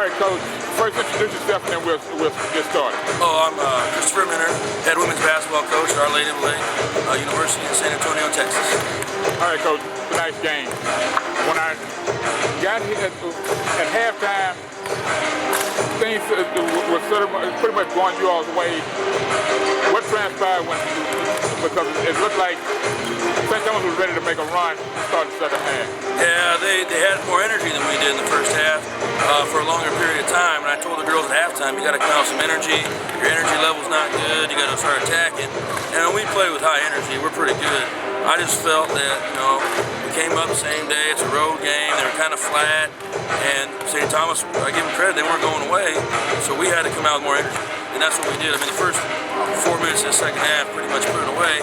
All right, Coach. First, introduce yourself, and then we'll get started. Oh, I'm Christopher Minner, head women's basketball coach at RRAC University in San Antonio, Texas. All right, Coach. Tonight's game. When I got here at halftime, things were sort of pretty much going you all's way. What transpired because it looked like St. Thomas was ready to make a run to start the second half. Yeah, they had more energy than we did in the first half for a longer period of time. And I told the girls at halftime, you got to come out with some energy. Your energy level's not good. You got to start attacking. And when we play with high energy, we're pretty good. I just felt that, we came up the same day. It's a road game. They were kind of flat. And St. Thomas, I give them credit, they weren't going away. So we had to come out with more energy. And that's what we did. I mean, the first 4 minutes of the second half pretty much put it away.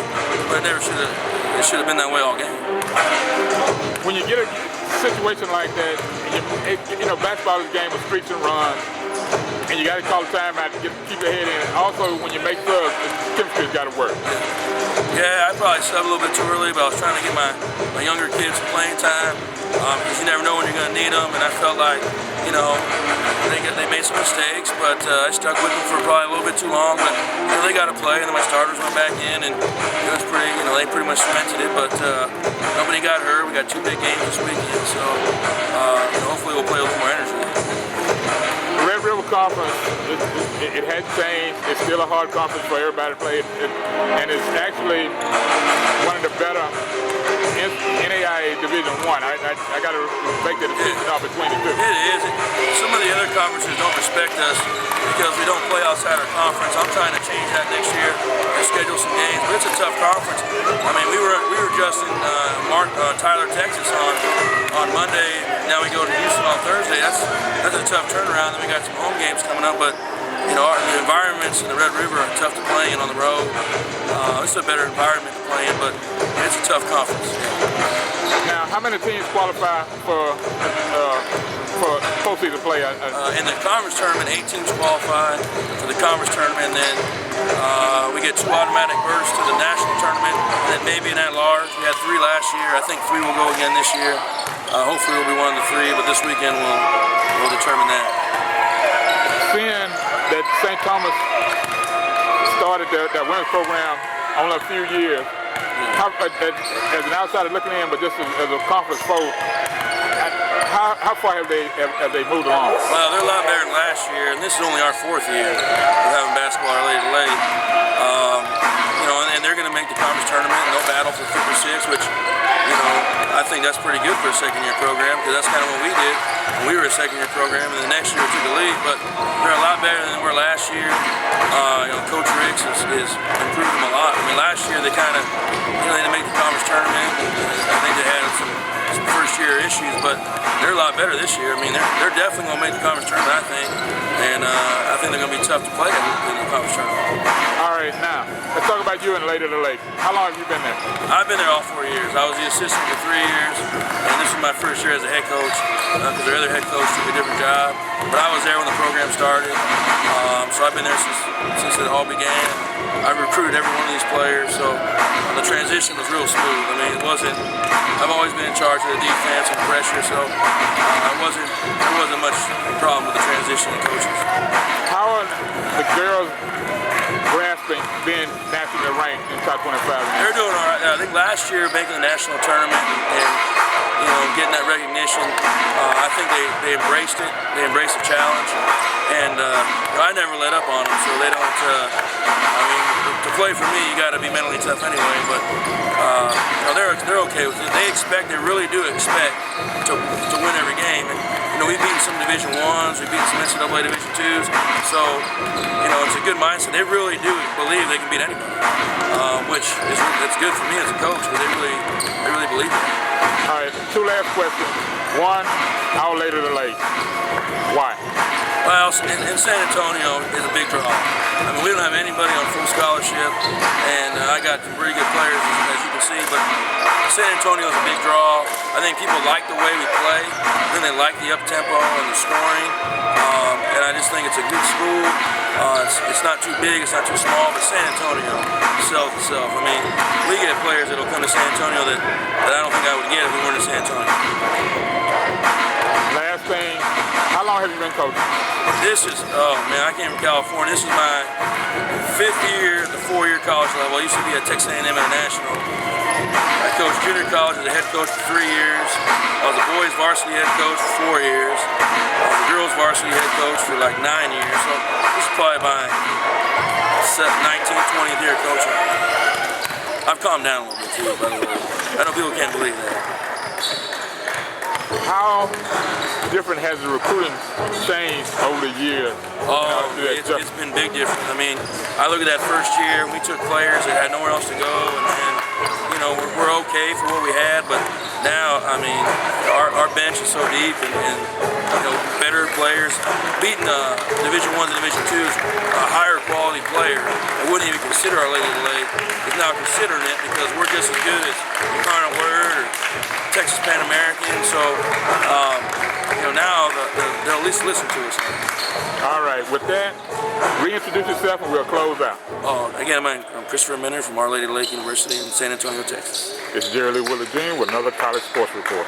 But it should have been that way all game. When you get a situation like that, basketball is a game of streaks and runs. And you got to call the timeout to keep your head in. Also, when you make subs, the chemistry's got to work. Yeah, I probably subbed a little bit too early, but I was trying to get my younger kids some playing time because you never know when you're going to need them. And I felt like, they made some mistakes, but I stuck with them for probably a little bit too long. But they got to play, and then my starters went back in, and it was pretty. They pretty much cemented it. But nobody got hurt. We got 2 big games this weekend, so hopefully we'll play a little more energy. The Red River Conference, it had changed. It's still a hard conference for everybody to play, and it's actually one of the better NAIA Division I. I got to make the decision out between the two. It is. Some of the other conferences don't respect us because we don't play outside our conference. I'm trying to change that next year and schedule some games, but it's a tough conference. I mean, we were just in Tyler, Texas on Monday. Now we go to Houston on Thursday. That's a tough turnaround. Then we got some home games coming up, but the environments in the Red River are tough to play in on the road. It's a better environment to play in, but it's a tough conference. Now, how many teams qualify for postseason play? In the conference tournament, 8 teams qualify for the conference tournament, and then we get 2 automatic berths to the national tournament, and then maybe an at-large. We had 3 last year. I think 3 will go again this year. Hopefully we'll be one of the 3, but this weekend we'll determine that. Seeing that St. Thomas started that women's program only a few years, as an outsider looking in, but just as a conference foe, how far have they moved along? Well, they're a lot better than last year, and this is only our 4th year of having basketball late. And they're going to make the conference tournament, and they'll battle for 5th or 6th, which, I think that's pretty good for a second-year program, because that's kind of what we did when we were a second-year program, and the next year we took the lead. But they're a lot better than they were last year. Coach Riggs has improved them a lot. I mean, last year they kind of, they didn't make the conference tournament. I think they had some first-year issues, but they're a lot better this year. I mean, they're definitely going to make the conference tournament, I think, and I think they're going to be tough to play in the conference tournament. All right, now let's talk about you in Lady of the Lake. How long have you been there? I've been there all 4 years. I was the assistant for 3 years, and this was my first year as a head coach because their other head coach took a different job. But I was there when the program started, so I've been there since it all began. I recruited every one of these players, so the transition was real smooth. I mean, I've always been in charge of the defense and pressure, so there wasn't much problem with the transition of coaches. How are the girls grasping being nationally ranked in top 25? They're doing all right. I think last year making the national tournament and getting that recognition, I think they embraced it. They embraced the challenge, and I never let up on them, so they don't. To play for me, you got to be mentally tough anyway. But they're okay with it. They really do expect to win every game. And we've beaten some Division I's, we've beaten some NCAA Division II's, so it's a good mindset. They really do believe they can beat anybody, which it's good for me as a coach because they really believe it. All right, 2 last questions. 1, how late are the late? Why? Well, in San Antonio is a big draw. I mean, we don't have anybody on full scholarship, and I got some pretty good players, as you can see, but San Antonio is a big draw. I think people like the way we play. I think they like the up-tempo and the scoring, and I just think it's a good school. It's not too big, it's not too small, but San Antonio sells itself. I mean, we get players that will come to San Antonio that I don't think I would get if we weren't in San Antonio. Last thing, how long have you been coaching? This is, oh man, I came from California. This is my 5th year at the 4-year college level. I used to be at Texas A&M International. I coached junior college as a head coach for 3 years. I was a boys varsity head coach for 4 years. I was a girls varsity head coach for like 9 years. So this is probably my 19th, 20th year coaching. I've calmed down a little bit too, by the way. I know people can't believe that. How different has the recruiting changed over the years? Oh, it's been big difference. I mean, I look at that first year, we took players that had nowhere else to go, and you know, we're okay for what we had, but now, I mean, our bench is so deep, and you know, better players. Beating Division I and Division II's a higher quality player that wouldn't even consider our Lady of the Lake is now considering it because we're just as good as Incarnate Word or Texas Pan American. So, you know, now they'll at least listen to us. All right, with that, reintroduce yourself and we'll close out. Again, I'm Christopher Minner from Our Lady of the Lake University in San Antonio, Texas. It's Jerry Lee Willard Jr. with another college sports report.